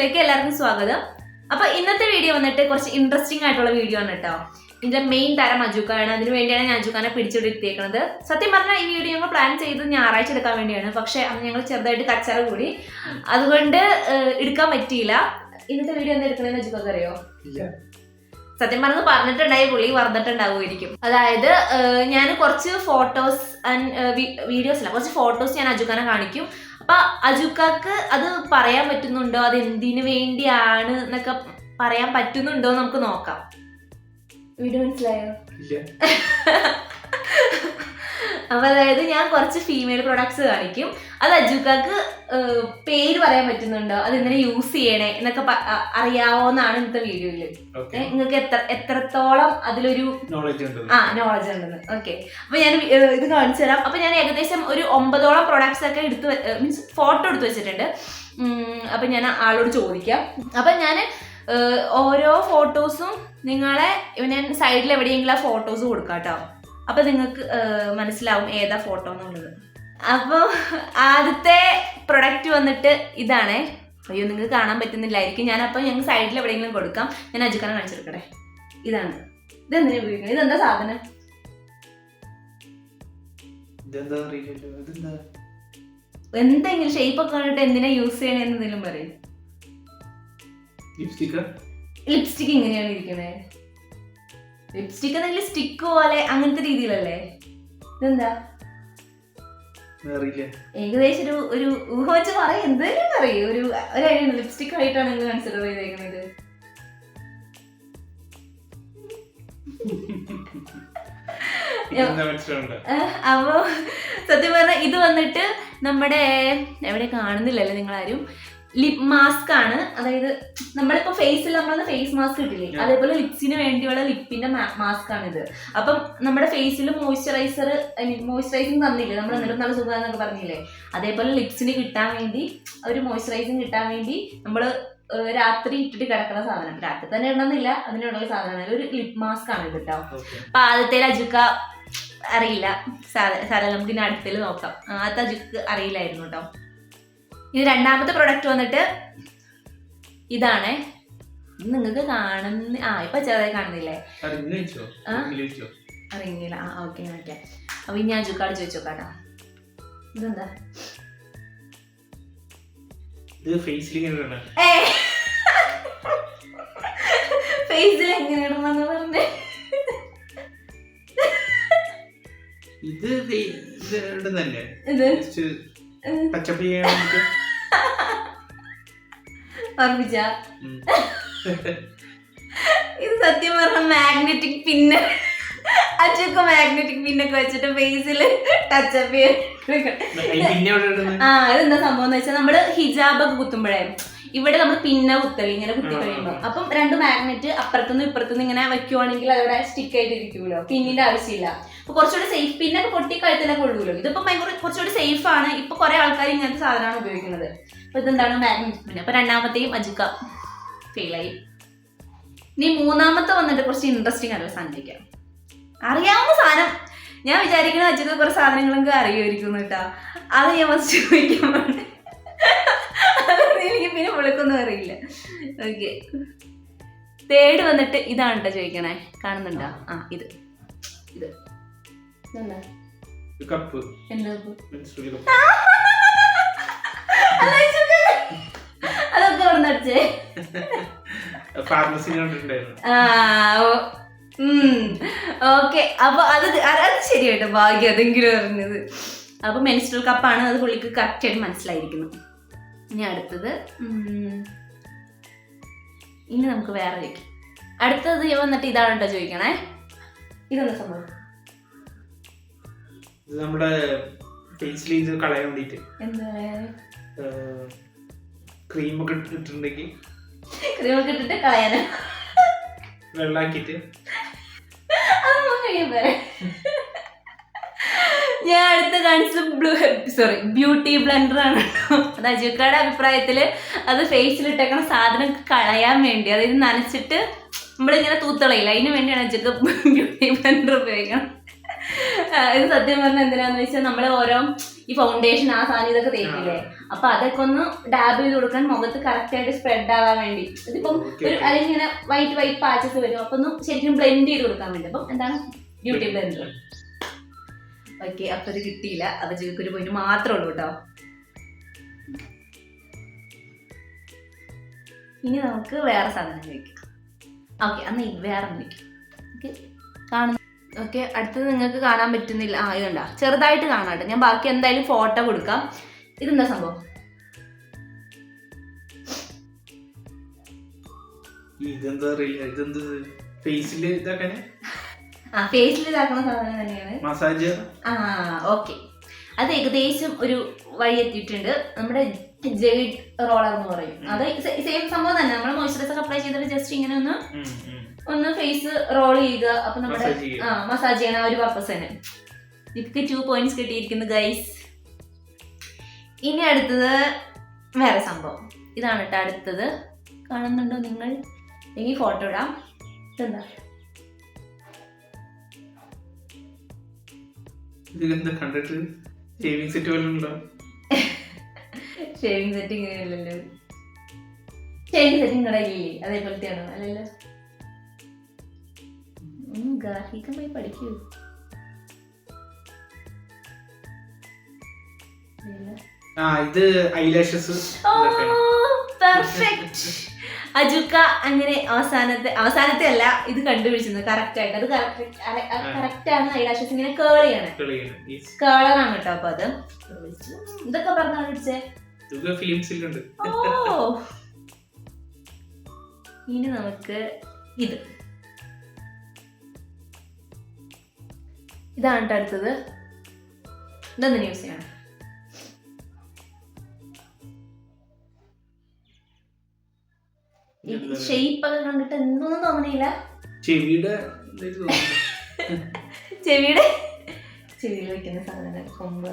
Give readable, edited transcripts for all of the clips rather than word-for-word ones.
വ്ളോഗ്സിലേക്ക് എല്ലാവർക്കും സ്വാഗതം. അപ്പൊ ഇന്നത്തെ വീഡിയോ വന്നിട്ട് കുറച്ച് ഇൻട്രസ്റ്റിംഗ് ആയിട്ടുള്ള വീഡിയോ ആണ് കേട്ടോ. ഇതിന്റെ മെയിൻ താരം അജുക്കാണ്. അതിന് വേണ്ടിയാണ് ഞാൻ അജുക്കാനെ പിടിച്ചെടുത്തേക്കുന്നത്. സത്യം പറഞ്ഞാൽ ഈ വീഡിയോ ഞങ്ങൾ പ്ലാൻ ചെയ്തത് ഞായറാഴ്ച എടുക്കാൻ വേണ്ടിയാണ്. പക്ഷെ അന്ന് ഞങ്ങൾ ചെറുതായിട്ട് കച്ചറ കൂടി, അതുകൊണ്ട് എടുക്കാൻ പറ്റിയില്ല. ഇന്നത്തെ വീഡിയോ എന്താ എടുക്കണമെന്ന് അജുക്കൊക്കെ അറിയോ? സത്യം പറഞ്ഞിട്ടുണ്ടായി, പുള്ളി പറഞ്ഞിട്ടുണ്ടാവുമായിരിക്കും. അതായത് ഞാൻ കുറച്ച് ഫോട്ടോസ് ആൻഡ് വീഡിയോസ് അല്ല, കുറച്ച് ഫോട്ടോസ് ഞാൻ അജുക്കാനെ കാണിക്കും. അപ്പൊ അജുക്കാക്ക് അത് പറയാൻ പറ്റുന്നുണ്ടോ, അത് എന്തിനു വേണ്ടിയാണ് എന്നൊക്കെ പറയാൻ പറ്റുന്നുണ്ടോ നമുക്ക് നോക്കാം. വീഡിയോ മനസ്സിലായോ? അപ്പൊ അതായത് ഞാൻ കുറച്ച് ഫീമെയിൽ പ്രൊഡക്ട്സ് കാണിക്കും. അത് അജുക്കാക്ക് പേര് പറയാൻ പറ്റുന്നുണ്ടോ, അത് എങ്ങനെ യൂസ് ചെയ്യണേ എന്നൊക്കെ അറിയാവോന്നാണ് ഇന്നത്തെ വീഡിയോയില്. നിങ്ങൾക്ക് എത്രത്തോളം അതിലൊരു നോളജ് ഉണ്ടെന്ന്. ഓക്കെ, അപ്പൊ ഞാൻ ഇത് കാണിച്ചു തരാം. അപ്പൊ ഞാൻ ഏകദേശം ഒരു 9ഓളം പ്രൊഡക്ട്സ് ഒക്കെ മീൻസ് ഫോട്ടോ എടുത്ത് വെച്ചിട്ടുണ്ട്. അപ്പൊ ഞാൻ ആളോട് ചോദിക്കാം. അപ്പൊ ഞാൻ ഓരോ ഫോട്ടോസും നിങ്ങളെ ഞാൻ സൈഡിൽ എവിടെയെങ്കിലും ആ ഫോട്ടോസ് കൊടുക്കാം കേട്ടോ. അപ്പൊ നിങ്ങൾക്ക് മനസ്സിലാവും ഏതാ ഫോട്ടോ എന്നുള്ളത്. അപ്പോൾ ആദ്യത്തെ പ്രൊഡക്റ്റ് വന്നിട്ട് ഇതാണേ. അയ്യോ, നിങ്ങൾക്ക് കാണാൻ പറ്റുന്നില്ലായിരിക്കും. ഞാനപ്പോൾ ഞങ്ങൾ സൈഡിൽ എവിടെയെങ്കിലും കൊടുക്കാം. ഞാൻ അജുക്കാനെ കാണിച്ചെടുക്കട്ടെ. ഇതാണ്. ഇതെന്തിനാ ഉപയോഗിക്കുന്നത്? ഇതെന്താ സാധനം? എന്തെങ്കിലും ഷേപ്പ് ഒക്കെ കണ്ടിട്ട് എന്തിനാ യൂസ് ചെയ്യണേന്ന് എന്തെങ്കിലും പറയും. ലിപ്സ്റ്റിക് ഇങ്ങനെയാണ് ഇരിക്കണേ. ലിപ്സ്റ്റിക് എന്തെങ്കിലും സ്റ്റിക്ക് പോലെ അങ്ങനത്തെ രീതിയിലല്ലേ? ഇതെന്താ? ഏകദേശം ഒരു ഊഹ വെച്ച് പറയും. എന്തെങ്കിലും പറയും. ഒരു ഐഡിയ. ലിപ്സ്റ്റിക് ആയിട്ടാണ് നിങ്ങൾ കൺസിഡർ ചെയ്തേക്കുന്നത്. അപ്പൊ സത്യം പറഞ്ഞാൽ ഇത് വന്നിട്ട് നമ്മുടെ എവിടെ കാണുന്നില്ലല്ലോ നിങ്ങളാരും, ലിപ് മാസ്ക് ആണ്. അതായത് നമ്മളിപ്പോ ഫേസിൽ നമ്മളൊന്ന് ഫേസ് മാസ്ക് കിട്ടില്ലേ, അതേപോലെ ലിപ്സിന് വേണ്ടിയുള്ള ലിപ്പിന്റെ മാസ്ക് ആണ് ഇത്. അപ്പം നമ്മുടെ ഫേസിൽ മോയ്സ്ചറൈസിങ് തന്നില്ലേ നമ്മൾ, എന്നിട്ട് നല്ല സുഖം എന്നൊക്കെ പറഞ്ഞില്ലേ, അതേപോലെ ലിപ്സിന് കിട്ടാൻ വേണ്ടി, ഒരു മോയ്സ്ചറൈസിങ് കിട്ടാൻ വേണ്ടി നമ്മള് രാത്രി ഇട്ടിട്ട് കിടക്കുന്ന സാധനം. രാത്രി തന്നെ ഇടണമെന്നില്ല, അതിനുള്ള സാധനമാണ്. ഒരു ലിപ് മാസ്ക് ആണ് ഇത് കേട്ടോ. അപ്പൊ ആദ്യത്തെ അജുക്ക അറിയില്ല. സാരല്ല, നമുക്ക് ഇനി അടുത്തേൽ നോക്കാം. ആദ്യത്തെ അജുക്ക് അറിയില്ലായിരുന്നു കേട്ടോ. ഇത് രണ്ടാമത്തെ പ്രൊഡക്റ്റ് വന്നിട്ട് ഇതാണേ. ഇത് നിങ്ങൾക്ക് കാണുന്ന ഇപ്പൊ ചെറുതായി കാണുന്നില്ലേ? അറിയുന്നില്ല. ഓക്കെ നോക്കാം. അപ്പൊ ഇനി അജുക്കാട് ചോദിച്ചു നോക്കാട്ടോ. ഇതെന്താ? ഫേസിൽ എങ്ങനെ ഇടണമെന്ന് പറഞ്ഞേ? ഇത് സത്യം പറഞ്ഞ മാഗ്നറ്റിക് പിന്ന്. അജുക്ക മാഗ്നറ്റിക് പിന്നൊക്കെ വെച്ചിട്ട് ഫേസിൽ ടച്ചപ്പ് ഇതെന്താ സംഭവം എന്ന് വെച്ചാൽ നമ്മള് ഹിജാബൊക്കെ കുത്തുമ്പോഴേ ഇവിടെ നമ്മൾ പിന്നെ കുത്തല് ഇങ്ങനെ കുത്തി കഴിയുമ്പോ, അപ്പം രണ്ട് മാഗ്നറ്റ് അപ്പുറത്തുനിന്ന് ഇപ്പുറത്തുനിന്ന് ഇങ്ങനെ വെക്കുവാണെങ്കിൽ അതവിടെ സ്റ്റിക്ക് ആയിട്ട് ഇരിക്കുമല്ലോ. പിന്നിന്റെ ആവശ്യമില്ല. അപ്പൊ കുറച്ചുകൂടി സേഫ്. പിന്നൊക്കെ പൊട്ടി കഴുത്തിലൊക്കെ കൊള്ളുമല്ലോ. ഇതിപ്പോ കുറച്ചുകൂടി സേഫ് ആണ്. ഇപ്പൊ കുറെ ആൾക്കാർ ഇങ്ങനത്തെ സാധനമാണ് ഉപയോഗിക്കുന്നത്. അപ്പൊ ഇതെന്താണ് മാഗ്നറ്റിക് പിന്നെ. അപ്പൊ രണ്ടാമത്തെയും അജുക്ക ഫെയിലായി. ഇനി മൂന്നാമത്തെ വന്നിട്ട് കുറച്ച് ഇൻട്രസ്റ്റിംഗ് ആയിട്ടുള്ള സാധനം. അറിയാവുന്ന സാധനം. ഞാൻ വിചാരിക്കുന്ന അജുക്ക കുറെ സാധനങ്ങളൊക്കെ അറിയുമായിരിക്കും കേട്ടോ. അത് ഞാൻ ഫസ്റ്റ് ചോദിക്കാൻ വേണ്ടി. എനിക്ക് പിന്നെ വിളിക്കൊന്നും അറിയില്ല. ഓക്കെ, തേർഡ് വന്നിട്ട് ഇതാണ് കേട്ടോ ചോദിക്കണേ. കാണുന്നുണ്ടോ? ഇത് അതൊക്കെ പറഞ്ഞേ. ഓക്കെ, അപ്പൊ അത് ശരിയായിട്ട് ഭാഗ്യം അതെങ്കിലും അറിഞ്ഞത്. അപ്പൊ മെൻസ്ട്രൽ കപ്പാണ്. അത് പുള്ളിക്ക് കറക്റ്റ് ആയിട്ട് മനസ്സിലായിരിക്കുന്നു. ഇനി അടുത്തത് ഇനി നമുക്ക് വേറെ ചോദിക്കാം. അടുത്തത് വന്നിട്ട് ഇതാണ് കേട്ടോ ചോദിക്കണേ. ഇതെന്താ സംഭവം? നമ്മുടെ ഫേസിൽ കളയാൻ വേണ്ടിട്ട് എന്താ ക്രീമൊക്കെ ഇട്ടിട്ടുണ്ടെങ്കിൽ ക്രീമൊക്കെ ഇട്ടിട്ട് കളയാനാ? വെള്ളാക്കിട്ട് ഞാൻ അടുത്ത കാണിച്ചത് ബ്യൂട്ടി ബ്ലെൻഡർ ആണ്. അത് അജുക്കയുടെ അഭിപ്രായത്തില് അത് ഫേസിലിട്ടേക്കണ സാധനം കളയാൻ വേണ്ടി, അതായത് നനച്ചിട്ട് നമ്മളിങ്ങനെ തൂത്തളയില്ല, അതിന് വേണ്ടിയാണ് അജുക്ക ബ്യൂട്ടി ബ്ലെൻഡർ ഉപയോഗിക്കണം. ഇത് സത്യം പറഞ്ഞാൽ എന്തിനാന്ന് വെച്ചാൽ നമ്മൾ ഓരോ ഈ ഫൗണ്ടേഷൻ ആ സാധനം ഇതൊക്കെ തേക്കില്ലേ, അപ്പൊ അതൊക്കെ ഒന്ന് ഡാബ് ചെയ്ത് കൊടുക്കാൻ മുഖത്ത് കറക്റ്റ് ആയിട്ട് സ്പ്രെഡ് ആവാൻ വേണ്ടി. ഇതിപ്പം ഒരു അല്ലെങ്കിൽ ഇങ്ങനെ വൈറ്റ് പാച്ചസ് വരും, അപ്പൊ ഒന്ന് ശരിക്കും ബ്ലെൻഡ് ചെയ്ത് കൊടുക്കാൻ വേണ്ടി. അപ്പം എന്താണ് ബ്യൂട്ടി ബ്ലെൻഡർ. ഓക്കെ, അപ്പൊ ഇത് കിട്ടിയില്ല. അപ്പൊ ജീവിക്കൊരു പോയിന്റ് മാത്രമേ ഉള്ളൂ കേട്ടോ. ഇനി നമുക്ക് വേറെ സാധനം കഴിക്കാം. ഓക്കെ, അന്ന് വേറെ കഴിക്കാം. ഓക്കെ, കാണുന്നു. ഓക്കെ, അടുത്തത് നിങ്ങൾക്ക് കാണാൻ പറ്റുന്നില്ല. ഇതുണ്ടാ ചെറുതായിട്ട് കാണാട്ടെ, ഞാൻ ബാക്കി എന്തായാലും ഫോട്ടോ കൊടുക്കാം. ഇതെന്താ സംഭവം? ഫേസിൽ ഇതാക്കുന്ന സാധനം തന്നെയാണ്. മസാജ്. ഓക്കെ, അത് ഏകദേശം ഒരു വഴി എത്തിയിട്ടുണ്ട്. നമ്മുടെ ജെയ്ഡ് റോളർ എന്ന് പറയും. അത് സെയിം സംഭവം തന്നെ. നമ്മൾ മോയ്സ്ചറൈസർ അപ്ലൈ ചെയ്തിട്ട് ജസ്റ്റ് ഇങ്ങനെ ഒന്ന് ഫേസ് റോൾ ചെയ്യുക. അപ്പൊ നമ്മുടെ മസാജ് ചെയ്യണ ഒരു പർപ്പസ് തന്നെ. എനിക്ക് 2 points കിട്ടിയിരിക്കുന്നു ഗൈസ്. ഇനി അടുത്തത് വേറെ സംഭവം. ഇതാണ് കേട്ടോ അടുത്തത്. കാണുന്നുണ്ടോ നിങ്ങൾ? എനിക്ക് ഫോട്ടോ ഇടാം. ഇതെന്താ? കണ്ടിട്ട് ഷേവിംഗ് സെറ്റ് പോലുണ്ടോ? ഷേവിംഗ് സെറ്റ് ഇങ്ങനെയല്ലല്ലോ. ഷേവിംഗ് സെറ്റ് നിങ്ങളുടെ ഇല്ലേ അതേപോലത്തെയാണോ? അല്ലല്ലോ. ഗാർഹികമായി പഠിക്കൂ. ഇത് ഐലാഷസ്. പെർഫെക്റ്റ്. അജുക്ക അങ്ങനെ അവസാനത്തെ അല്ല ഇത് കണ്ടുപിടിച്ചത് കറക്റ്റ് ആയിട്ട്. അത് കറക്റ്റ് ആണ്. ഐലാഷസ് ഇങ്ങനെ കേൾ ചെയ്യണം. കേളറാണ് കേട്ടോ. അപ്പൊ അത് ഇതൊക്കെ പറഞ്ഞു കണ്ടുപിടിച്ചേ. ഇനി നമുക്ക് ഇതാണ് കേട്ടോ അടുത്തത്. ഇതൊന്നും യൂസ് ചെയ്യണം. ഷേപ്പ് ഒക്കെ കണ്ടിട്ട് എന്തൊന്നും തോന്നണില്ല. ചെവിയിൽ വെക്കുന്ന സാധനം കൊമ്പ്.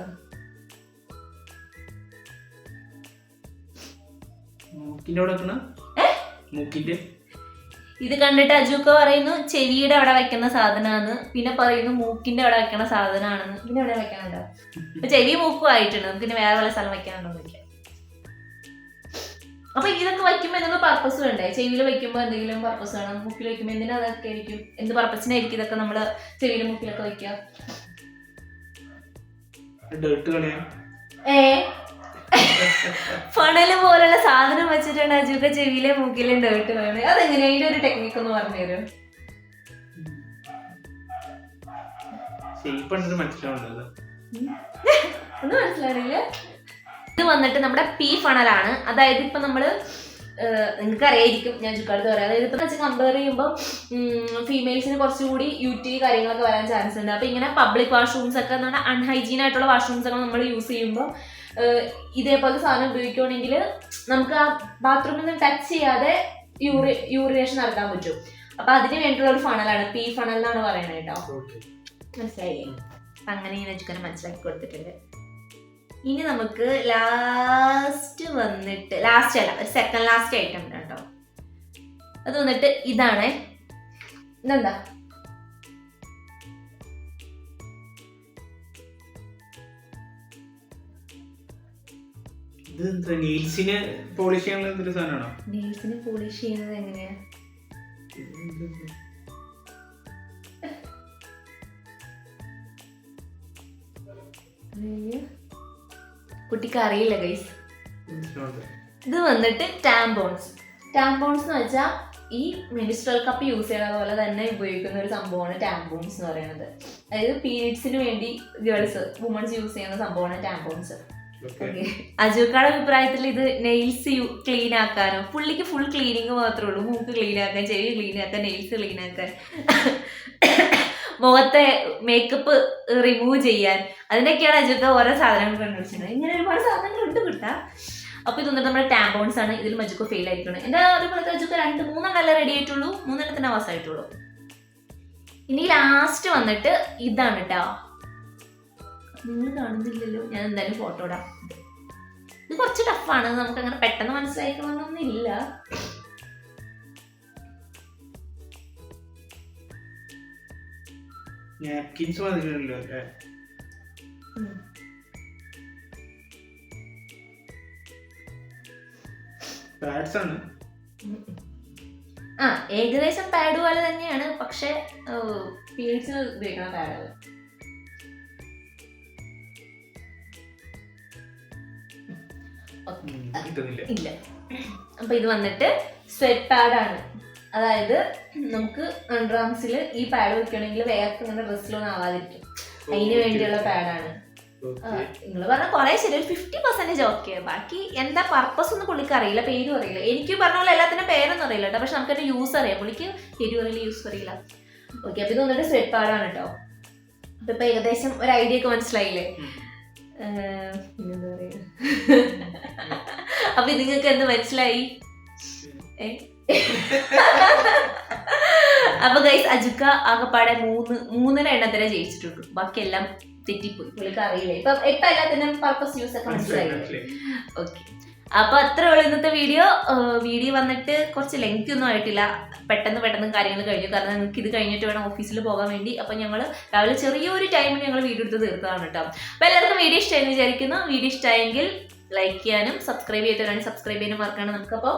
ഇത് കണ്ടിട്ട് അജുക്ക പറയുന്നു ചെവിയുടെ അവിടെ വെക്കുന്ന സാധനമാണെന്ന്, പിന്നെ പറയുന്നു മൂക്കിന്റെ അവിടെ വെക്കുന്ന സാധനമാണെന്ന്. പിന്നെ എവിടെ വെക്കാനുണ്ടോ? അപ്പൊ ചെവി മൂക്കും ആയിട്ടുണ്ട്. നമുക്ക് പിന്നെ വേറെ വല്ല സ്ഥലം വെക്കാനുണ്ടോന്നില്ല. അപ്പൊ ഇതൊക്കെ വയ്ക്കുമ്പോ എന്തെങ്കിലും പർപ്പസ് വേണ്ടേ? ചെവിയിൽ വെക്കുമ്പോ എന്തെങ്കിലും പർപ്പസ് വേണം. മൂക്കിൽ വെക്കുമ്പോ എന്തിനാ അതൊക്കെ ആയിരിക്കും? എന്ത് പർപ്പസിനായിരിക്കും ഇതൊക്കെ നമ്മള് ചെവിയിലും മൂക്കിലൊക്കെ വെക്കുക? ഫണല് പോലുള്ള സാധനം വെച്ചിട്ടുണ്ട് അജുക്ക ചെവിയിലെ മൂക്കിലെ ഡേർട്ട് വേണം. അതെങ്ങനെയാ? അതിന്റെ ഒരു ടെക്നിക്ക് ഒന്ന് പറഞ്ഞുതരും. ഒന്നും മനസ്സിലാവില്ല. ഇത് വന്നിട്ട് നമ്മുടെ പി ഫണലാണ്. അതായത് ഇപ്പൊ നമ്മള് നിങ്ങൾക്ക് അറിയായിരിക്കും, ഞാൻ ചുക്കാടത്ത് പറയാം. അതായത് ഇപ്പൊ വെച്ച് കമ്പയർ ചെയ്യുമ്പോൾ ഫീമെയിൽസിന് കുറച്ചുകൂടി യൂറ്റി കാര്യങ്ങളൊക്കെ വരാൻ ചാൻസ് ഉണ്ട്. അപ്പൊ ഇങ്ങനെ പബ്ലിക് വാഷ്റൂംസ് ഒക്കെ എന്ന് പറഞ്ഞാൽ അൺഹൈജീൻ ആയിട്ടുള്ള വാഷ്റൂംസ് ഒക്കെ നമ്മൾ യൂസ് ചെയ്യുമ്പോൾ ഇതേപോലത്തെ സാധനം ഉപയോഗിക്കുകയാണെങ്കിൽ നമുക്ക് ആ ബാത്റൂമിൽ നിന്ന് ടച്ച് ചെയ്യാതെ യൂറിനേഷൻ നടത്താൻ പറ്റും. അപ്പൊ അതിന് വേണ്ടിയുള്ള ഒരു ഫണലാണ് പി ഫണൽ എന്നാണ് പറയണത് കേട്ടോ. മനസ്സിലായില്ലേ? അങ്ങനെ ഇങ്ങനെ ചിക്കനെ മനസ്സിലാക്കി കൊടുത്തിട്ടുണ്ട്. ഇനി നമുക്ക് ലാസ്റ്റ് വന്നിട്ട് ഒരു സെക്കൻഡ് ലാസ്റ്റ് ഐറ്റം കേട്ടോ. അത് വന്നിട്ട് ഇതാണ്. ഇതെന്താ? നെയിൽസിനെ പോളിഷ് ചെയ്യാനുള്ള സാധനമാണോ? നെയിൽസിനെ പോളിഷ് ചെയ്യുന്നത് എങ്ങനെയാ? കുട്ടിക്ക് അറിയില്ല ഗൈസ്. ഇത് വന്നിട്ട് ടാമ്പോൺസ് എന്ന് വെച്ചാൽ ഈ മെൻസ്ട്രൽ കപ്പ് യൂസ് ചെയ്യണ പോലെ തന്നെ ഉപയോഗിക്കുന്ന ഒരു സംഭവമാണ് ടാമ്പോൺസ് എന്ന് പറയുന്നത്. അതായത് പീരിയഡ്സിന് വേണ്ടി വുമൺസ് യൂസ് ചെയ്യുന്ന സംഭവമാണ് ടാമ്പോൺസ്. അജുക്കാടെ അഭിപ്രായത്തിൽ ഇത് നെയിൽസ് ക്ലീൻ ആക്കാനോ, പുള്ളിക്ക് ഫുൾ ക്ലീനിങ് മാത്രമേ ഉള്ളൂ. മൂക്ക് ക്ലീൻ ആക്കാൻ, ചെവി ക്ലീൻ ആക്കാൻ, നെയിൽസ് ക്ലീൻ ആക്കാൻ, മുഖത്തെ മേക്കപ്പ് റിമൂവ് ചെയ്യാൻ, അതിനൊക്കെയാണ് അജുക്ക ഓരോ സാധനങ്ങൾ കണ്ടുപിടിച്ചിട്ടുണ്ട്. ഇങ്ങനെ ഒരുപാട് സാധനങ്ങളുണ്ട് കിട്ടാം. അപ്പൊ ഇത് വന്നിട്ട് നമ്മുടെ ടാമ്പോൺസ് ആണ്. ഇതിൽ മജുക്ക ഫെയിൽ ആയിട്ടുണ്ട്. എന്റെ അതുപോലെ അജുക്ക 2-3 റെഡി ആയിട്ടുള്ളൂ, 3 പാസ്സായിട്ടുള്ളൂ. ഇനി ലാസ്റ്റ് വന്നിട്ട് ഇതാണ് കേട്ടോ. നിങ്ങൾ കാണുന്നില്ലല്ലോ, ഞാൻ എന്തായാലും ഫോട്ടോ ഇടാം. ഇത് കുറച്ച് ടഫാണ്, നമുക്ക് അങ്ങനെ പെട്ടെന്ന് മനസ്സിലാക്കണമെന്നൊന്നും ഇല്ല. പാഡ്സ് ആണ്. ആ ഏകദേശം പാഡ് പോലെ തന്നെയാണ്, പക്ഷെ പീരീഡ്സിന് ഉപയോഗിക്കുന്ന പാഡല്ല. ഇല്ല. അപ്പൊ ഇത് വന്നിട്ട് സ്വെറ്റ് പാഡാണ്. അതായത് നമുക്ക് അണ്ടർആംസിൽ ഈ പാഡ് വെക്കണമെങ്കിൽ വേഗം ഇങ്ങനെ ഡ്രസ്സിലൊന്നും ആവാതിരിക്കും, അതിന് വേണ്ടിയുള്ള പാഡാണ്. നിങ്ങൾ പറഞ്ഞ കുറെ ശരി, 50% ഓക്കെ. ബാക്കി എന്താ പർപ്പസ് ഒന്നും പുള്ളിക്ക് അറിയില്ല, പേരും അറിയില്ല. എനിക്ക് പറഞ്ഞ പോലെ എല്ലാത്തിനും പേരൊന്നും അറിയില്ല കേട്ടോ, പക്ഷെ നമുക്ക് യൂസ് അറിയാം. പുള്ളിക്ക് പേരും അറിയില്ല, യൂസ് അറിയില്ല. ഓക്കെ, അപ്പൊ ഇത് വന്നിട്ട് സ്വെറ്റ് പാഡാണ് കേട്ടോ. അപ്പൊ ഇപ്പൊ ഏകദേശം ഒരു ഐഡിയ ഒക്കെ മനസ്സിലായില്ലേ? പിന്നെന്താ പറയാ, അപ്പൊ നിങ്ങൾക്ക് എന്ത് മനസ്സിലായി? അപ്പൊ ഗൈസ്, അജുക്ക ആകെപ്പാടെ 3 എണ്ണത്തിനെ ജയിച്ചിട്ടുള്ളൂ, ബാക്കിയെല്ലാം തെറ്റിപ്പോയി. പുള്ളിക്ക് അറിയില്ലേ. ഇപ്പൊ എല്ലാത്തിനും പർപ്പസ് യൂസ് ഒക്കെ മനസ്സിലായില്ലേ? ഓക്കെ, അപ്പൊ അത്രേ ഉള്ളൂ ഇന്നത്തെ വീഡിയോ വന്നിട്ട് കുറച്ച് ലെങ്തി ഒന്നും ആയിട്ടില്ല. പെട്ടെന്ന് കാര്യങ്ങൾ കഴിഞ്ഞു. കാരണം നിങ്ങൾക്ക് ഇത് കഴിഞ്ഞിട്ട് വേണം ഓഫീസിൽ പോകാൻ വേണ്ടി. അപ്പൊ ഞങ്ങൾ രാവിലെ ചെറിയൊരു ടൈമിൽ ഞങ്ങൾ വീഡിയോ എടുത്ത് തീർത്തതാണ് കേട്ടോ. അപ്പൊ എല്ലാവർക്കും വീഡിയോ ഇഷ്ടമായെന്ന് വിചാരിക്കുന്നു. വീഡിയോ ഇഷ്ടമായെങ്കിൽ ലൈക്ക് ചെയ്യാനും സബ്സ്ക്രൈബ് ചെയ്തിട്ടാണ് സബ്സ്ക്രൈബ് ചെയ്യാനും മറക്കാണ്. നമുക്കപ്പോ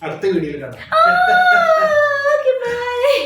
അടുത്ത വീഡിയോയിൽ കാണാം. ബൈ.